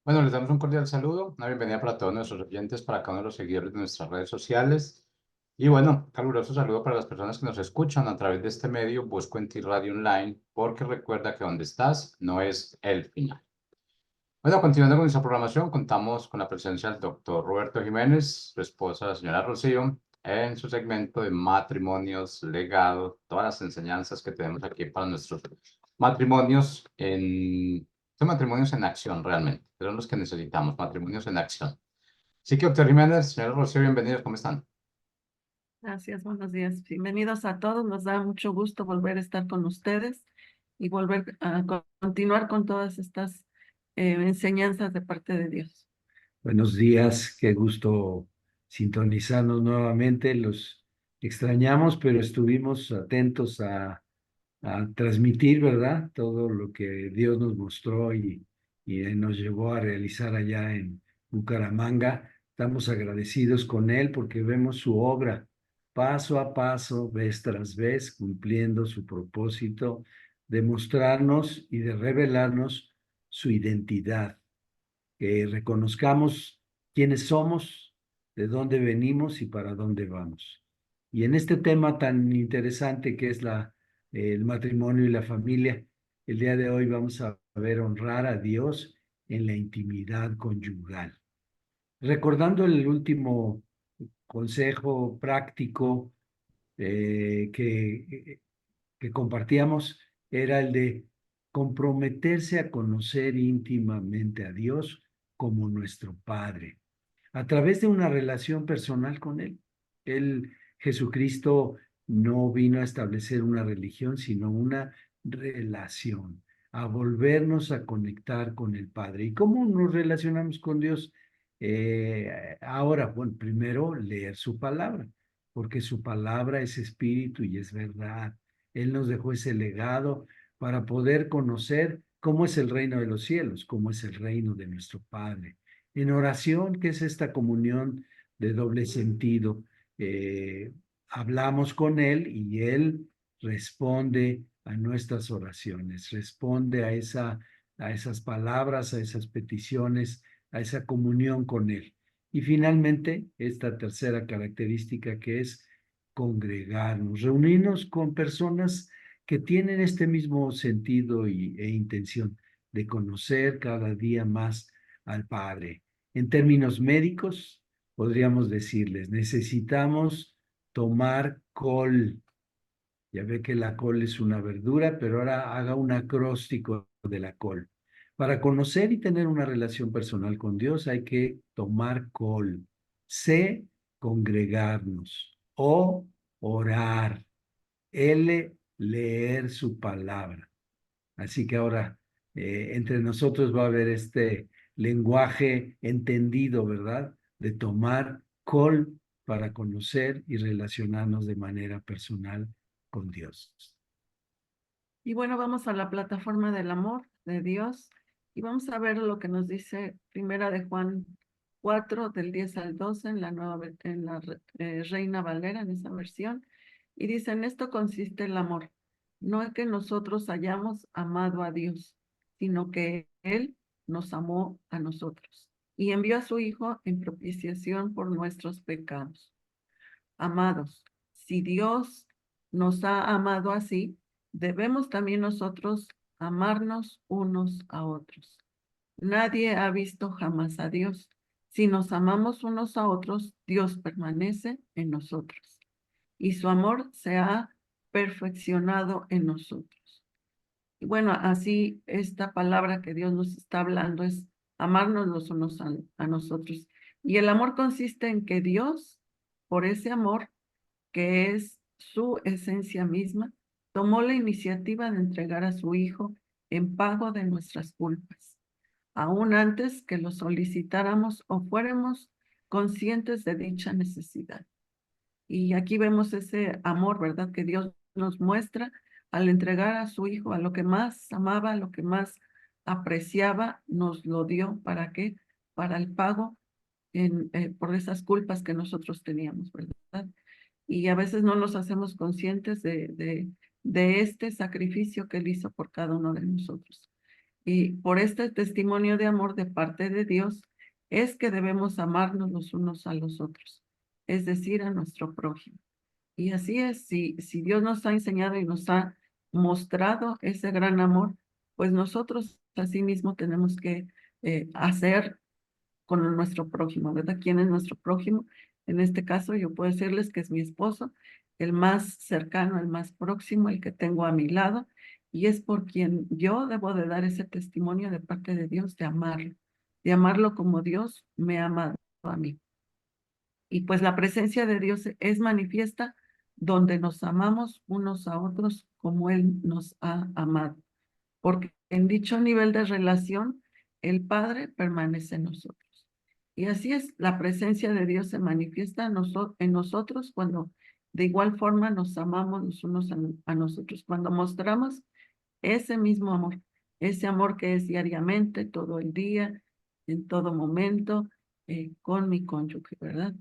Bueno, les damos un cordial saludo, una bienvenida para todos nuestros oyentes, para cada uno de los seguidores de nuestras redes sociales. Y bueno, caluroso saludo para las personas que nos escuchan a través de este medio, Busco en Ti Radio Online, porque recuerda que donde estás no es el final. Bueno, continuando con nuestra programación, contamos con la presencia del doctor Roberto Jiménez, su esposa, la señora Rocío, en su segmento de matrimonios, legado, todas las enseñanzas que tenemos aquí para nuestros matrimonios son matrimonios en acción realmente, son los que necesitamos, matrimonios en acción. Así que, doctor Jiménez, señora Rocío, bienvenidos, ¿cómo están? Gracias, buenos días. Bienvenidos a todos. Nos da mucho gusto volver a estar con ustedes y volver a continuar con todas estas enseñanzas de parte de Dios. Buenos días, qué gusto sintonizarnos nuevamente. Los extrañamos, pero estuvimos atentos a transmitir, ¿verdad? Todo lo que Dios nos mostró y nos llevó a realizar allá en Bucaramanga. Estamos agradecidos con Él porque vemos su obra paso a paso, vez tras vez, cumpliendo su propósito de mostrarnos y de revelarnos su identidad, que reconozcamos quiénes somos, de dónde venimos y para dónde vamos. Y en este tema tan interesante que es el matrimonio y la familia, el día de hoy vamos a ver honrar a Dios en la intimidad conyugal. Recordando el último consejo práctico eh, que, que compartíamos, era el de comprometerse a conocer íntimamente a Dios como nuestro Padre, a través de una relación personal con Él. Jesucristo, no vino a establecer una religión, sino una relación, a volvernos a conectar con el Padre. ¿Y cómo nos relacionamos con Dios? Ahora, bueno, primero leer su palabra, porque su palabra es espíritu y es verdad. Él nos dejó ese legado para poder conocer cómo es el reino de los cielos, cómo es el reino de nuestro Padre. En oración, que es esta comunión de doble sentido, hablamos con Él y Él responde a nuestras oraciones, responde a esas palabras, a esas peticiones, a esa comunión con Él. Y finalmente, esta tercera característica, que es congregarnos, reunirnos con personas que tienen este mismo sentido e intención de conocer cada día más al Padre. En términos médicos, podríamos decirles, necesitamos tomar col. Ya ve que la col es una verdura, pero ahora haga un acróstico de la col. Para conocer y tener una relación personal con Dios hay que tomar col. C, congregarnos. O, orar. L, leer su palabra. Así que ahora entre nosotros va a haber este lenguaje entendido, ¿verdad? De tomar col para conocer y relacionarnos de manera personal con Dios. Y bueno, vamos a la plataforma del amor de Dios y vamos a ver lo que nos dice Primera de Juan 4, del 10 al 12, en la Reina Valera, en esa versión. Y dice: en esto consiste el amor. No es que nosotros hayamos amado a Dios, sino que Él nos amó a nosotros y envió a su Hijo en propiciación por nuestros pecados. Amados, si Dios nos ha amado así, debemos también nosotros amarnos unos a otros. Nadie ha visto jamás a Dios. Si nos amamos unos a otros, Dios permanece en nosotros y su amor se ha perfeccionado en nosotros. Y bueno, así esta palabra que Dios nos está hablando es amarnos los unos a nosotros. Y el amor consiste en que Dios, por ese amor, que es su esencia misma, tomó la iniciativa de entregar a su Hijo en pago de nuestras culpas, aún antes que lo solicitáramos o fuéramos conscientes de dicha necesidad. Y aquí vemos ese amor, ¿verdad?, que Dios nos muestra al entregar a su Hijo, a lo que más amaba, a lo que más apreciaba, nos lo dio. ¿Para qué? Para el pago por esas culpas que nosotros teníamos, ¿verdad? Y a veces no nos hacemos conscientes de este sacrificio que Él hizo por cada uno de nosotros. Y por este testimonio de amor de parte de Dios es que debemos amarnos los unos a los otros, es decir, a nuestro prójimo. Y así es, si Dios nos ha enseñado y nos ha mostrado ese gran amor, pues nosotros asimismo tenemos que hacer con nuestro prójimo, ¿verdad? ¿Quién es nuestro prójimo? En este caso yo puedo decirles que es mi esposo, el más cercano, el más próximo, el que tengo a mi lado, y es por quien yo debo de dar ese testimonio de parte de Dios, de amarlo como Dios me ha amado a mí. Y pues la presencia de Dios es manifiesta donde nos amamos unos a otros como Él nos ha amado. Porque en dicho nivel de relación, el Padre permanece en nosotros. Y así es, la presencia de Dios se manifiesta en nosotros cuando de igual forma nos amamos los unos a nosotros, cuando mostramos ese mismo amor, ese amor que es diariamente, todo el día, en todo momento, con mi cónyuge, ¿verdad?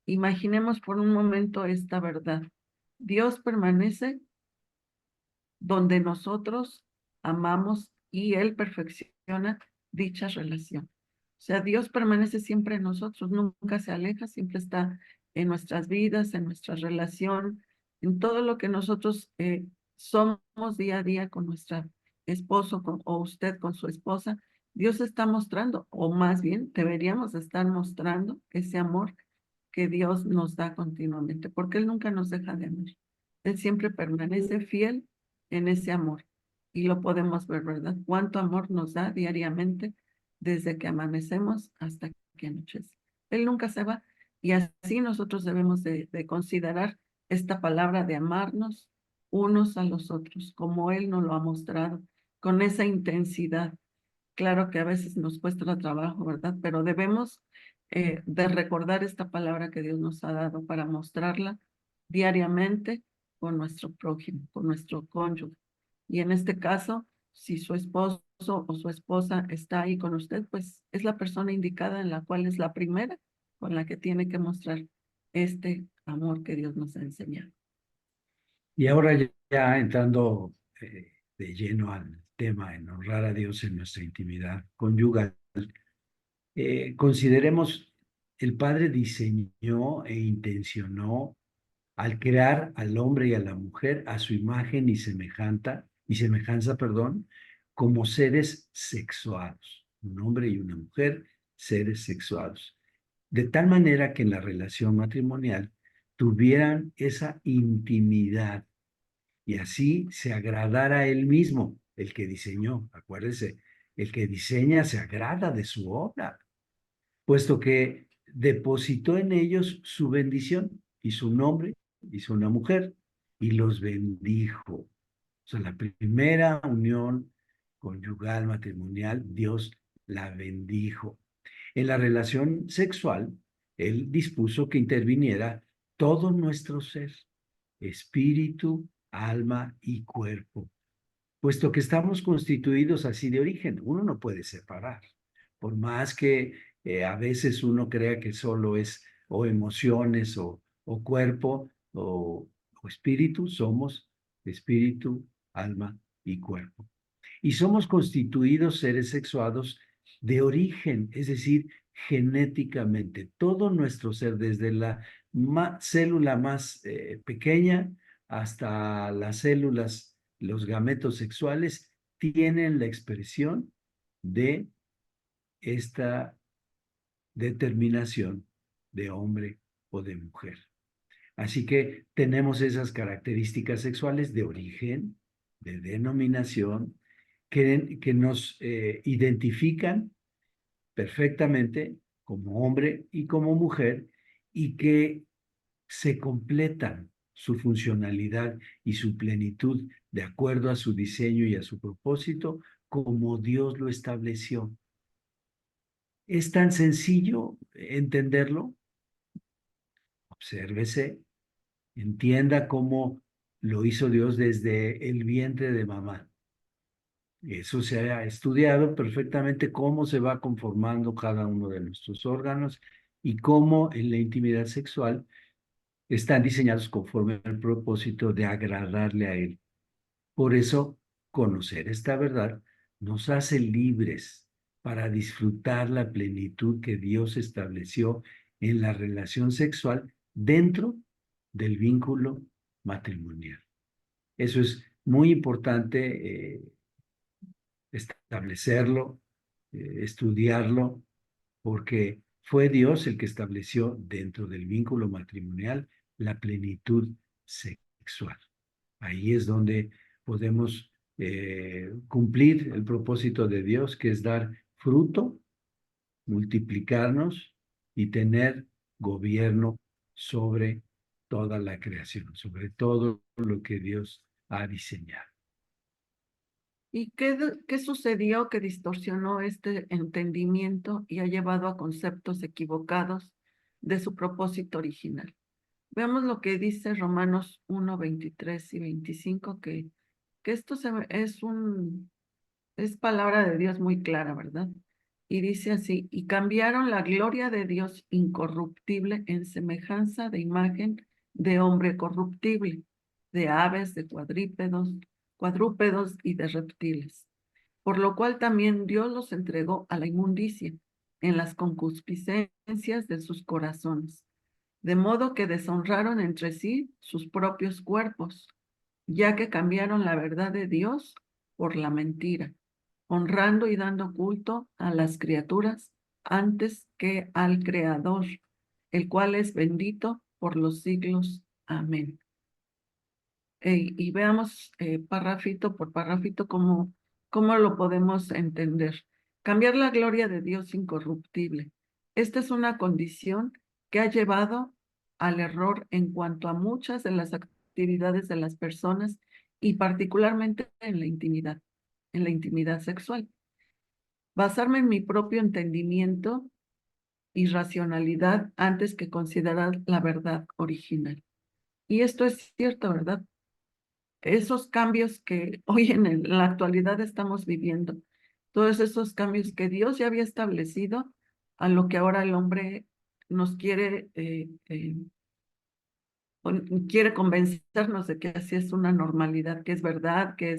Imaginemos por un momento esta verdad. Dios permanece donde nosotros amamos y Él perfecciona dicha relación. O sea, Dios permanece siempre en nosotros, nunca se aleja, siempre está en nuestras vidas, en nuestra relación, en todo lo que nosotros somos día a día con nuestra esposo o usted con su esposa. Dios está mostrando, o más bien deberíamos estar mostrando ese amor que Dios nos da continuamente, porque Él nunca nos deja de amar. Él siempre permanece fiel en ese amor. Y lo podemos ver, ¿verdad? Cuánto amor nos da diariamente desde que amanecemos hasta que anochece. Él nunca se va. Y así nosotros debemos de considerar esta palabra de amarnos unos a los otros, como Él nos lo ha mostrado, con esa intensidad. Claro que a veces nos cuesta trabajo, ¿verdad? Pero debemos de recordar esta palabra que Dios nos ha dado para mostrarla diariamente con nuestro prójimo, con nuestro cónyuge. Y en este caso, si su esposo o su esposa está ahí con usted, pues es la persona indicada en la cual es la primera con la que tiene que mostrar este amor que Dios nos ha enseñado. Y ahora ya entrando de lleno al tema en honrar a Dios en nuestra intimidad conyugal, consideremos, el Padre diseñó e intencionó al crear al hombre y a la mujer a su imagen y semejanza, perdón, como seres sexuados, un hombre y una mujer, seres sexuados, de tal manera que en la relación matrimonial tuvieran esa intimidad y así se agradara a él mismo, el que diseñó. Acuérdese, el que diseña se agrada de su obra, puesto que depositó en ellos su bendición y su nombre, hizo una mujer y los bendijo. O sea, la primera unión conyugal matrimonial, Dios la bendijo. En la relación sexual, Él dispuso que interviniera todo nuestro ser, espíritu, alma y cuerpo, puesto que estamos constituidos así de origen. Uno no puede separar, por más que a veces uno crea que solo es o emociones o cuerpo o espíritu, somos espíritu, alma y cuerpo. Y somos constituidos seres sexuados de origen, es decir, genéticamente. Todo nuestro ser, desde la célula más pequeña hasta las células, los gametos sexuales, tienen la expresión de esta determinación de hombre o de mujer. Así que tenemos esas características sexuales de origen, de denominación, que nos identifican perfectamente como hombre y como mujer y que se completan su funcionalidad y su plenitud de acuerdo a su diseño y a su propósito como Dios lo estableció. Es tan sencillo entenderlo. Obsérvese, entienda cómo lo hizo Dios desde el vientre de mamá. Eso se ha estudiado perfectamente cómo se va conformando cada uno de nuestros órganos y cómo en la intimidad sexual están diseñados conforme al propósito de agradarle a Él. Por eso, conocer esta verdad nos hace libres para disfrutar la plenitud que Dios estableció en la relación sexual dentro del vínculo matrimonial. Eso es muy importante establecerlo, estudiarlo, porque fue Dios el que estableció dentro del vínculo matrimonial la plenitud sexual. Ahí es donde podemos cumplir el propósito de Dios, que es dar fruto, multiplicarnos y tener gobierno sobre toda la creación, sobre todo lo que Dios ha diseñado. ¿Y qué sucedió que distorsionó este entendimiento y ha llevado a conceptos equivocados de su propósito original? Veamos lo que dice Romanos 1, 23 y 25, que esto es palabra de Dios muy clara, ¿verdad? Y dice así, y cambiaron la gloria de Dios incorruptible en semejanza de imagen de hombre corruptible, de aves, de cuadrúpedos y de reptiles. Por lo cual también Dios los entregó a la inmundicia en las concupiscencias de sus corazones, de modo que deshonraron entre sí sus propios cuerpos, ya que cambiaron la verdad de Dios por la mentira, honrando y dando culto a las criaturas antes que al Creador, el cual es bendito por los siglos. Amén. Y veamos párrafito por párrafito cómo lo podemos entender. Cambiar la gloria de Dios incorruptible. Esta es una condición que ha llevado al error en cuanto a muchas de las actividades de las personas y particularmente en la intimidad sexual. Basarme en mi propio entendimiento y racionalidad antes que considerar la verdad original. Y esto es cierto, ¿verdad? Esos cambios que hoy en la actualidad estamos viviendo, todos esos cambios que Dios ya había establecido, a lo que ahora el hombre nos quiere convencernos de que así es una normalidad, que es verdad, que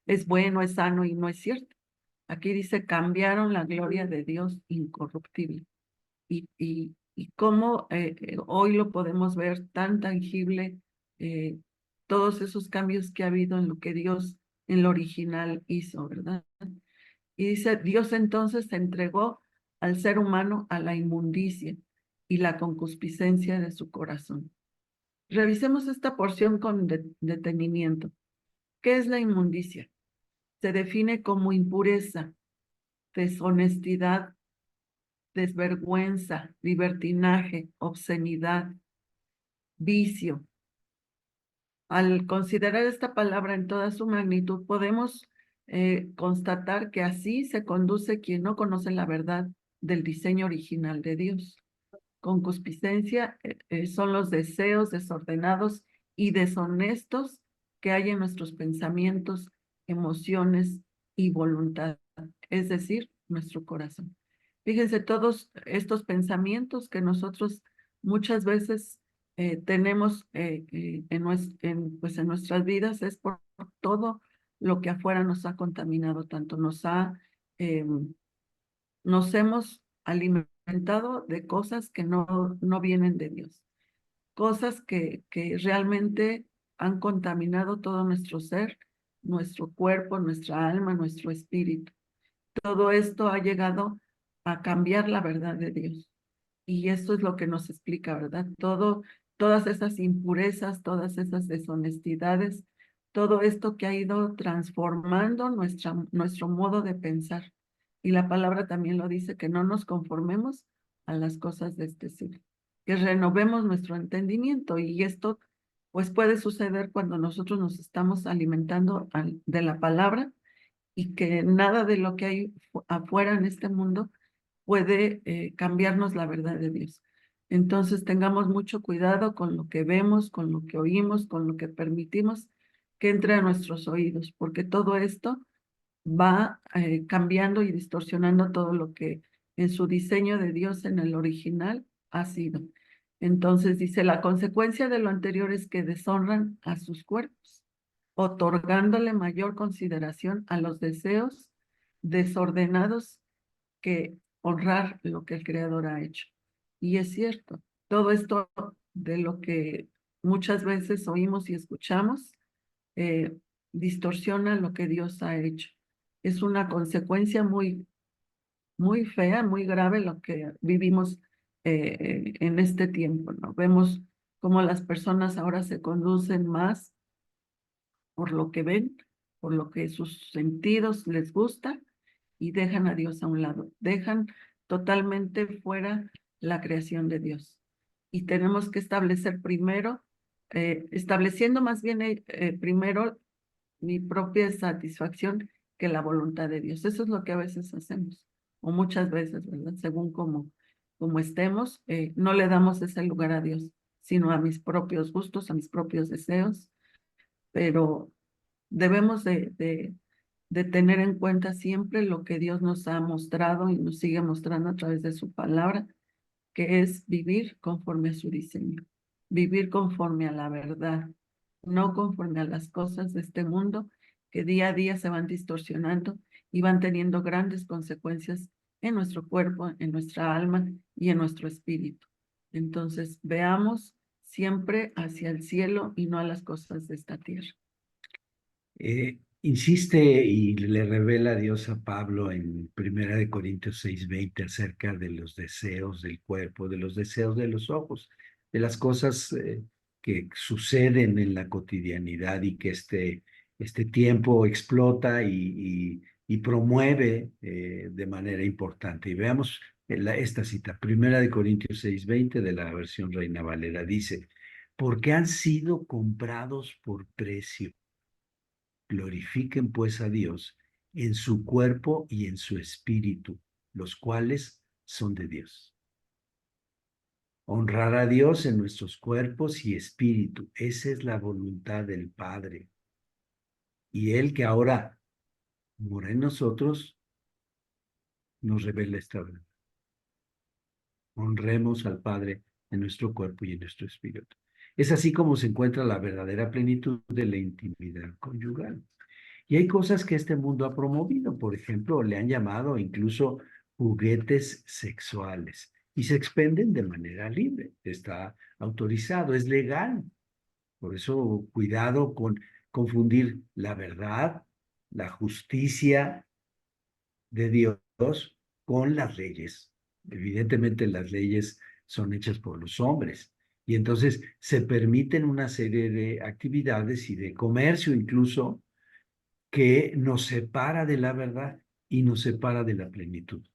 es bueno, es sano y no es cierto. Aquí dice, cambiaron la gloria de Dios incorruptible. Y cómo hoy lo podemos ver tan tangible, eh, todos esos cambios que ha habido en lo que Dios en lo original hizo, ¿verdad? Y dice, Dios entonces se entregó al ser humano a la inmundicia y la concupiscencia de su corazón. Revisemos esta porción con detenimiento. ¿Qué es la inmundicia? Se define como impureza, deshonestidad, desvergüenza, libertinaje, obscenidad, vicio. Al considerar esta palabra en toda su magnitud, podemos constatar que así se conduce quien no conoce la verdad del diseño original de Dios. Concupiscencia son los deseos desordenados y deshonestos que hay en nuestros pensamientos, emociones y voluntad, es decir, nuestro corazón. Fíjense, todos estos pensamientos que nosotros muchas veces tenemos pues en nuestras vidas es por todo lo que afuera nos ha contaminado tanto, nos hemos alimentado de cosas que no vienen de Dios, cosas que realmente han contaminado todo nuestro ser, nuestro cuerpo, nuestra alma, nuestro espíritu. Todo esto ha llegado a cambiar la verdad de Dios. Y esto es lo que nos explica, ¿verdad? Todas esas impurezas, todas esas deshonestidades, todo esto que ha ido transformando nuestro modo de pensar. Y la palabra también lo dice, que no nos conformemos a las cosas de este siglo, que renovemos nuestro entendimiento. Y esto, pues, puede suceder cuando nosotros nos estamos alimentando de la palabra y que nada de lo que hay afuera en este mundo puede cambiarnos la verdad de Dios. Entonces tengamos mucho cuidado con lo que vemos, con lo que oímos, con lo que permitimos que entre a nuestros oídos, porque todo esto va cambiando y distorsionando todo lo que en su diseño de Dios en el original ha sido. Entonces dice, la consecuencia de lo anterior es que deshonran a sus cuerpos, otorgándole mayor consideración a los deseos desordenados que honrar lo que el Creador ha hecho. Y es cierto, todo esto de lo que muchas veces oímos y escuchamos, eh, distorsiona lo que Dios ha hecho. Es una consecuencia muy fea, muy grave lo que vivimos en este tiempo, ¿no? Vemos cómo las personas ahora se conducen más por lo que ven, por lo que sus sentidos les gusta y dejan a Dios a un lado, dejan totalmente fuera la creación de Dios. Y tenemos que establecer primero, estableciendo más bien primero mi propia satisfacción que la voluntad de Dios. Eso es lo que a veces hacemos, o muchas veces, ¿verdad? Según como estemos, no le damos ese lugar a Dios, sino a mis propios gustos, a mis propios deseos, pero debemos de tener en cuenta siempre lo que Dios nos ha mostrado y nos sigue mostrando a través de su palabra, que es vivir conforme a su diseño, vivir conforme a la verdad, no conforme a las cosas de este mundo que día a día se van distorsionando y van teniendo grandes consecuencias en nuestro cuerpo, en nuestra alma y en nuestro espíritu. Entonces, veamos siempre hacia el cielo y no a las cosas de esta tierra. Insiste y le revela a Dios a Pablo en 1 Corintios 6:20 acerca de los deseos del cuerpo, de los deseos de los ojos, de las cosas que suceden en la cotidianidad y que este tiempo explota y promueve de manera importante. Y veamos esta cita, 1 Corintios 6:20 de la versión Reina Valera, dice, porque han sido comprados por precio. Glorifiquen pues a Dios en su cuerpo y en su espíritu, los cuales son de Dios. Honrar a Dios en nuestros cuerpos y espíritu, esa es la voluntad del Padre. Y Él que ahora mora en nosotros, nos revela esta verdad. Honremos al Padre en nuestro cuerpo y en nuestro espíritu. Es así como se encuentra la verdadera plenitud de la intimidad conyugal. Y hay cosas que este mundo ha promovido, por ejemplo, le han llamado incluso juguetes sexuales y se expenden de manera libre, está autorizado, es legal. Por eso, cuidado con confundir la verdad, la justicia de Dios con las leyes. Evidentemente, las leyes son hechas por los hombres. Y entonces se permiten una serie de actividades y de comercio incluso que nos separa de la verdad y nos separa de la plenitud,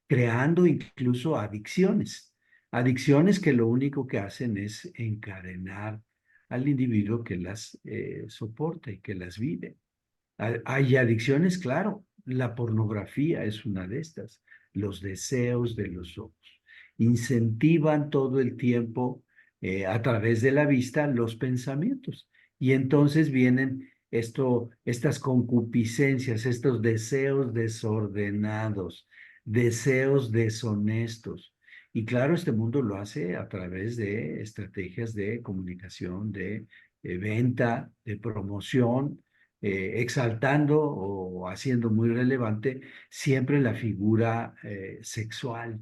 creando incluso adicciones que lo único que hacen es encadenar al individuo que las soporta y que las vive. Hay adicciones, claro, la pornografía es una de estas, los deseos de los ojos. Incentivan todo el tiempo a través de la vista los pensamientos. Y entonces vienen estas concupiscencias, estos deseos desordenados, deseos deshonestos. Y claro, este mundo lo hace a través de estrategias de comunicación, de venta, de promoción, exaltando o haciendo muy relevante siempre la figura sexual,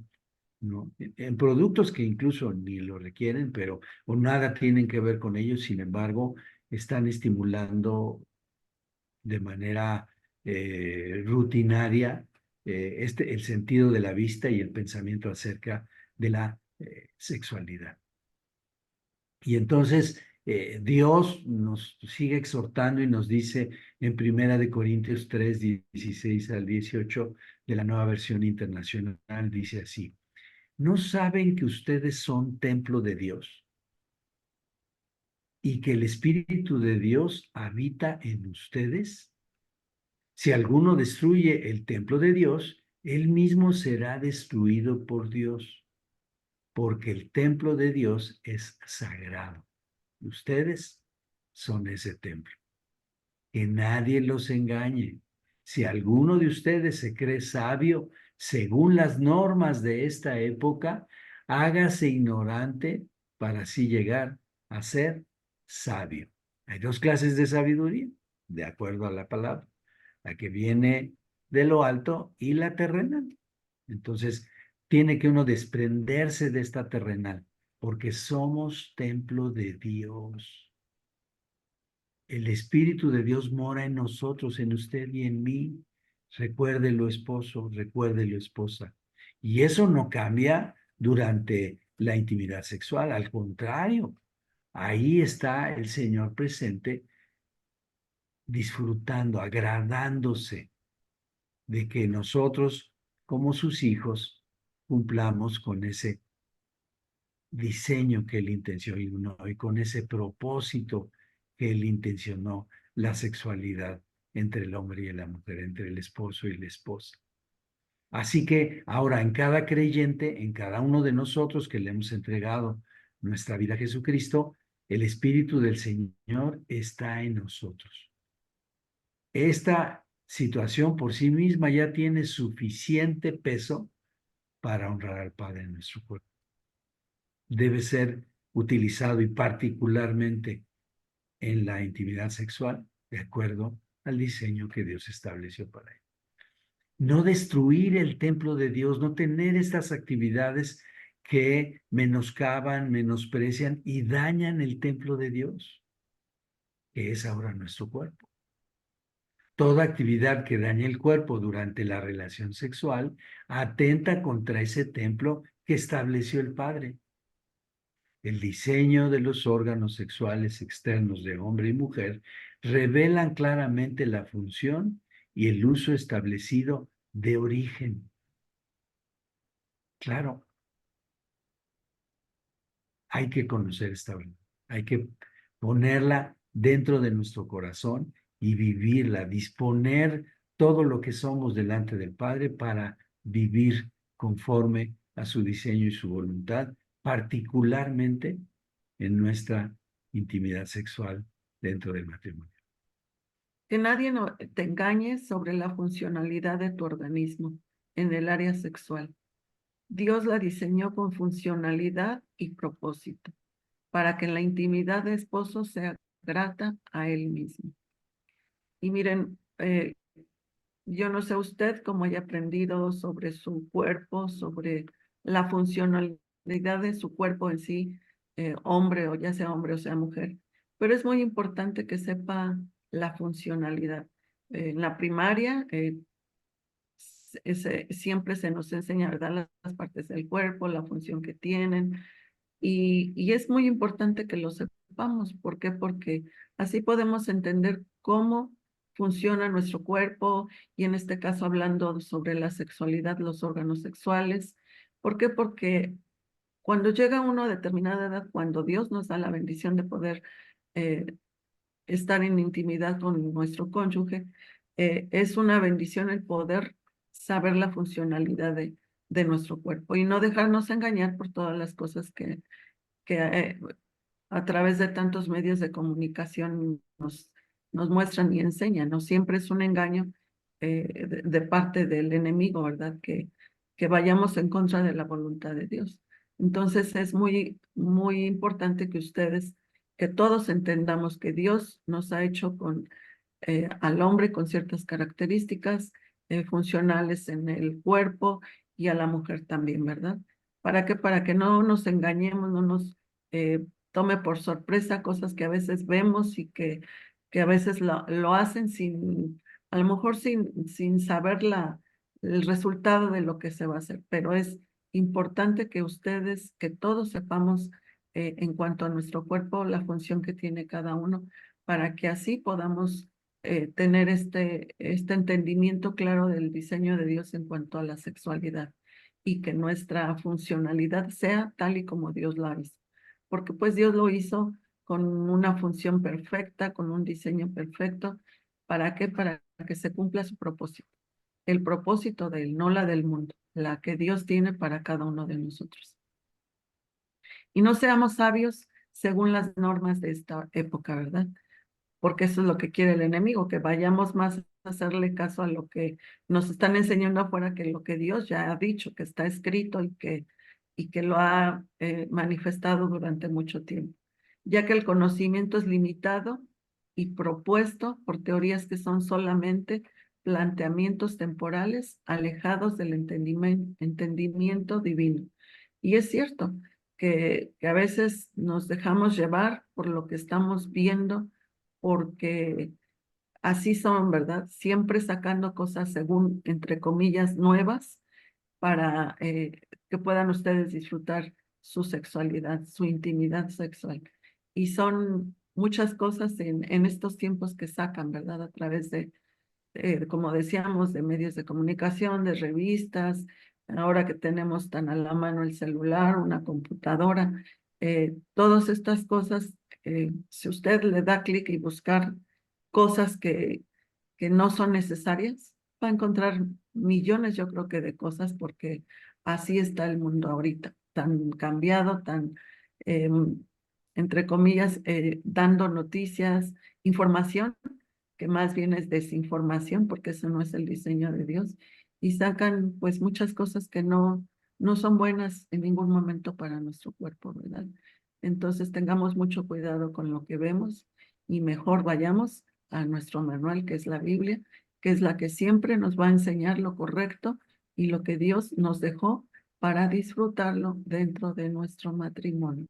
¿no? En productos que incluso ni lo requieren, pero o nada tienen que ver con ellos, sin embargo, están estimulando de manera rutinaria el sentido de la vista y el pensamiento acerca de la sexualidad. Y entonces Dios nos sigue exhortando y nos dice en 1 Corintios 3:16 al 18 de la Nueva Versión Internacional, dice así, ¿no saben que ustedes son templo de Dios y que el Espíritu de Dios habita en ustedes? Si alguno destruye el templo de Dios, él mismo será destruido por Dios, porque el templo de Dios es sagrado. Ustedes son ese templo. Que nadie los engañe. Si alguno de ustedes se cree sabio según las normas de esta época, hágase ignorante para así llegar a ser sabio. Hay dos clases de sabiduría, de acuerdo a la palabra. La que viene de lo alto y la terrenal. Entonces, tiene que uno desprenderse de esta terrenal, porque somos templo de Dios. El Espíritu de Dios mora en nosotros, en usted y en mí. Recuérdelo, esposo, recuérdelo, esposa. Y eso no cambia durante la intimidad sexual, al contrario, ahí está el Señor presente, disfrutando, agradándose de que nosotros, como sus hijos, cumplamos con ese diseño que Él intencionó y con ese propósito que Él intencionó, la sexualidad entre el hombre y la mujer, entre el esposo y la esposa. Así que ahora en cada creyente, en cada uno de nosotros que le hemos entregado nuestra vida a Jesucristo, el Espíritu del Señor está en nosotros. Esta situación por sí misma ya tiene suficiente peso para honrar al Padre en nuestro cuerpo. Debe ser utilizado y particularmente en la intimidad sexual de acuerdo al diseño que Dios estableció para él. No destruir el templo de Dios, no tener estas actividades que menoscaban, menosprecian y dañan el templo de Dios, que es ahora nuestro cuerpo. Toda actividad que dañe el cuerpo durante la relación sexual atenta contra ese templo que estableció el Padre. El diseño de los órganos sexuales externos de hombre y mujer revelan claramente la función y el uso establecido de origen. Claro, hay que conocer esta verdad, hay que ponerla dentro de nuestro corazón y vivirla, disponer todo lo que somos delante del Padre para vivir conforme a su diseño y su voluntad, particularmente en nuestra intimidad sexual dentro del matrimonio. Que nadie te engañe sobre la funcionalidad de tu organismo en el área sexual. Dios la diseñó con funcionalidad y propósito, para que en la intimidad de esposo sea grata a Él mismo. Y miren, yo no sé usted cómo haya aprendido sobre su cuerpo, sobre la funcionalidad de su cuerpo en sí, hombre o ya sea hombre o sea mujer, pero es muy importante que sepa la funcionalidad. En la primaria siempre se nos enseña, ¿verdad?, las partes del cuerpo, la función que tienen, y es muy importante que lo sepamos. ¿Por qué? Porque así podemos entender cómo funciona nuestro cuerpo y en este caso hablando sobre la sexualidad, los órganos sexuales. ¿Por qué? Porque cuando llega uno a determinada edad, cuando Dios nos da la bendición de poder eh, estar en intimidad con nuestro cónyuge, es una bendición el poder saber la funcionalidad de nuestro cuerpo y no dejarnos engañar por todas las cosas que a través de tantos medios de comunicación nos muestran y enseñan, ¿no? Siempre es un engaño de parte del enemigo, ¿verdad? Que vayamos en contra de la voluntad de Dios. Entonces es muy, muy importante que ustedes, que todos entendamos que Dios nos ha hecho al hombre con ciertas características funcionales en el cuerpo y a la mujer también, ¿verdad? ¿Para qué? Para que no nos engañemos, no nos tome por sorpresa cosas que a veces vemos y que a veces lo hacen sin, a lo mejor sin saber el resultado de lo que se va a hacer, pero es importante que ustedes, que todos sepamos en cuanto a nuestro cuerpo, la función que tiene cada uno, para que así podamos tener este entendimiento claro del diseño de Dios en cuanto a la sexualidad y que nuestra funcionalidad sea tal y como Dios la hizo. Porque pues Dios lo hizo con una función perfecta, con un diseño perfecto. ¿Para qué? Para que se cumpla su propósito. El propósito de Él, no la del mundo, la que Dios tiene para cada uno de nosotros. Y no seamos sabios según las normas de esta época, ¿verdad? Porque eso es lo que quiere el enemigo, que vayamos más a hacerle caso a lo que nos están enseñando afuera que lo que Dios ya ha dicho, que está escrito y que lo ha manifestado durante mucho tiempo, ya que el conocimiento es limitado y propuesto por teorías que son solamente planteamientos temporales alejados del entendimiento divino. Y es cierto que a veces nos dejamos llevar por lo que estamos viendo, porque así son, ¿verdad? Siempre sacando cosas según, entre comillas, nuevas para que puedan ustedes disfrutar su sexualidad, su intimidad sexual. Y son muchas cosas en estos tiempos que sacan, ¿verdad? A través de, como decíamos, de medios de comunicación, de revistas, ahora que tenemos tan a la mano el celular, una computadora, todas estas cosas, si usted le da clic y buscar cosas que no son necesarias, va a encontrar millones, yo creo que de cosas, porque así está el mundo ahorita, tan cambiado, tan, eh, entre comillas, dando noticias, información, que más bien es desinformación, porque eso no es el diseño de Dios, y sacan pues muchas cosas que no son buenas en ningún momento para nuestro cuerpo, ¿verdad? Entonces tengamos mucho cuidado con lo que vemos y mejor vayamos a nuestro manual, que es la Biblia, que es la que siempre nos va a enseñar lo correcto y lo que Dios nos dejó para disfrutarlo dentro de nuestro matrimonio,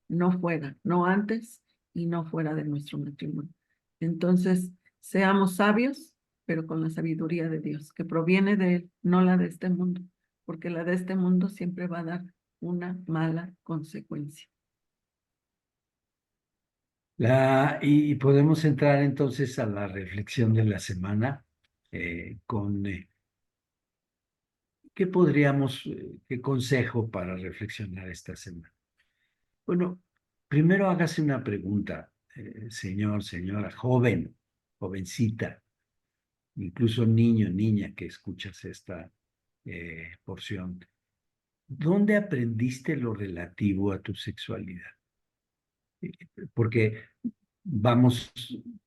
no fuera, no antes y no fuera de nuestro matrimonio. Entonces, seamos sabios, pero con la sabiduría de Dios, que proviene de Él, no la de este mundo, porque la de este mundo siempre va a dar una mala consecuencia. Y podemos entrar entonces a la reflexión de la semana con qué podríamos, qué consejo para reflexionar esta semana. Bueno, primero hágase una pregunta, señor, señora, joven, jovencita, incluso niño, niña que escuchas esta porción. ¿Dónde aprendiste lo relativo a tu sexualidad? Porque vamos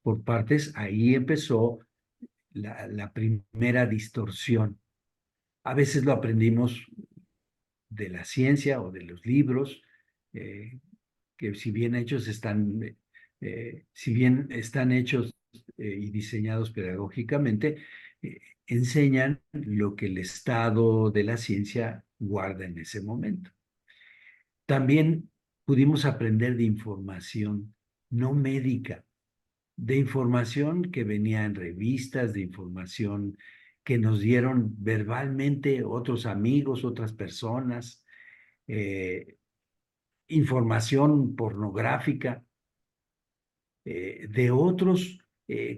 por partes, ahí empezó la primera distorsión. A veces lo aprendimos de la ciencia o de los libros, que si bien hechos y diseñados pedagógicamente, enseñan lo que el estado de la ciencia guarda en ese momento. También pudimos aprender de información no médica, de información que venía en revistas, de información que nos dieron verbalmente otros amigos, otras personas, información pornográfica de otros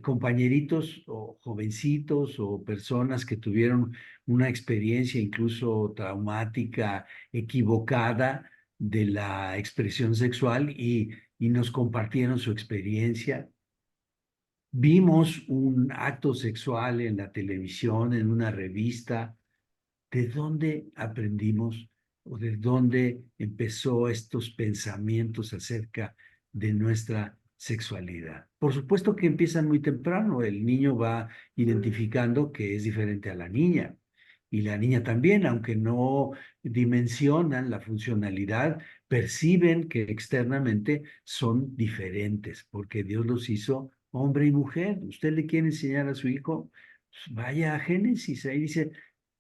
compañeritos o jovencitos o personas que tuvieron una experiencia incluso traumática, equivocada de la expresión sexual y nos compartieron su experiencia. Vimos un acto sexual en la televisión, en una revista. ¿De dónde aprendimos o de dónde empezó estos pensamientos acerca de nuestra sexualidad? Por supuesto que empiezan muy temprano. El niño va identificando que es diferente a la niña. Y la niña también, aunque no dimensionan la funcionalidad, perciben que externamente son diferentes, porque Dios los hizo hombre y mujer. ¿Usted le quiere enseñar a su hijo? Pues vaya a Génesis, ahí dice,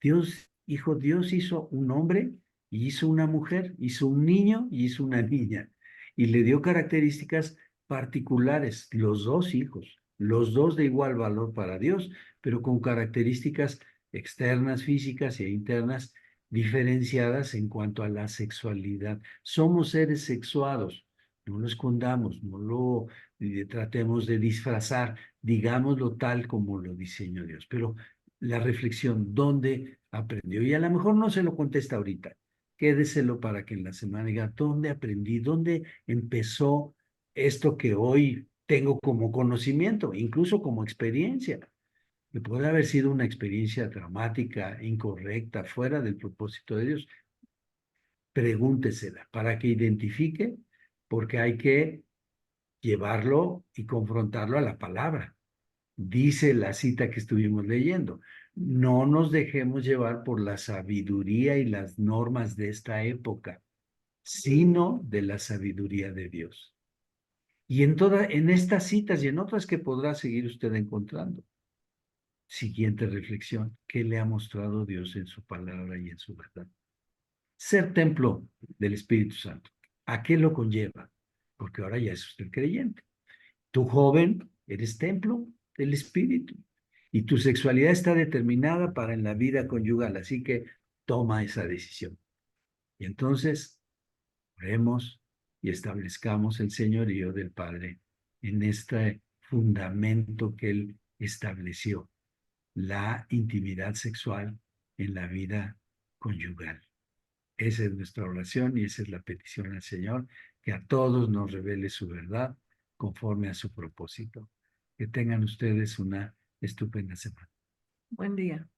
Dios hizo un hombre y hizo una mujer, hizo un niño y hizo una niña, y le dio características particulares, los dos hijos, los dos de igual valor para Dios, pero con características externas, físicas e internas diferenciadas en cuanto a la sexualidad. Somos seres sexuados, no lo escondamos, no lo tratemos de disfrazar, digámoslo tal como lo diseñó Dios. Pero la reflexión, ¿dónde aprendió? Y a lo mejor no se lo contesta ahorita, quédeselo para que en la semana diga, ¿dónde aprendí? ¿Dónde empezó esto que hoy tengo como conocimiento, incluso como experiencia? Que puede haber sido una experiencia traumática, incorrecta, fuera del propósito de Dios. Pregúntesela para que identifique, porque hay que llevarlo y confrontarlo a la palabra. Dice la cita que estuvimos leyendo, no nos dejemos llevar por la sabiduría y las normas de esta época, sino de la sabiduría de Dios. Y en estas citas y en otras que podrá seguir usted encontrando, siguiente reflexión: ¿qué le ha mostrado Dios en su palabra y en su verdad? Ser templo del Espíritu Santo. ¿A qué lo conlleva? Porque ahora ya es usted creyente. Tú, joven, eres templo del Espíritu y tu sexualidad está determinada para en la vida conyugal, así que toma esa decisión. Y entonces, oremos y establezcamos el señorío del Padre en este fundamento que Él estableció, la intimidad sexual en la vida conyugal. Esa es nuestra oración y esa es la petición al Señor, que a todos nos revele su verdad conforme a su propósito. Que tengan ustedes una estupenda semana. Buen día.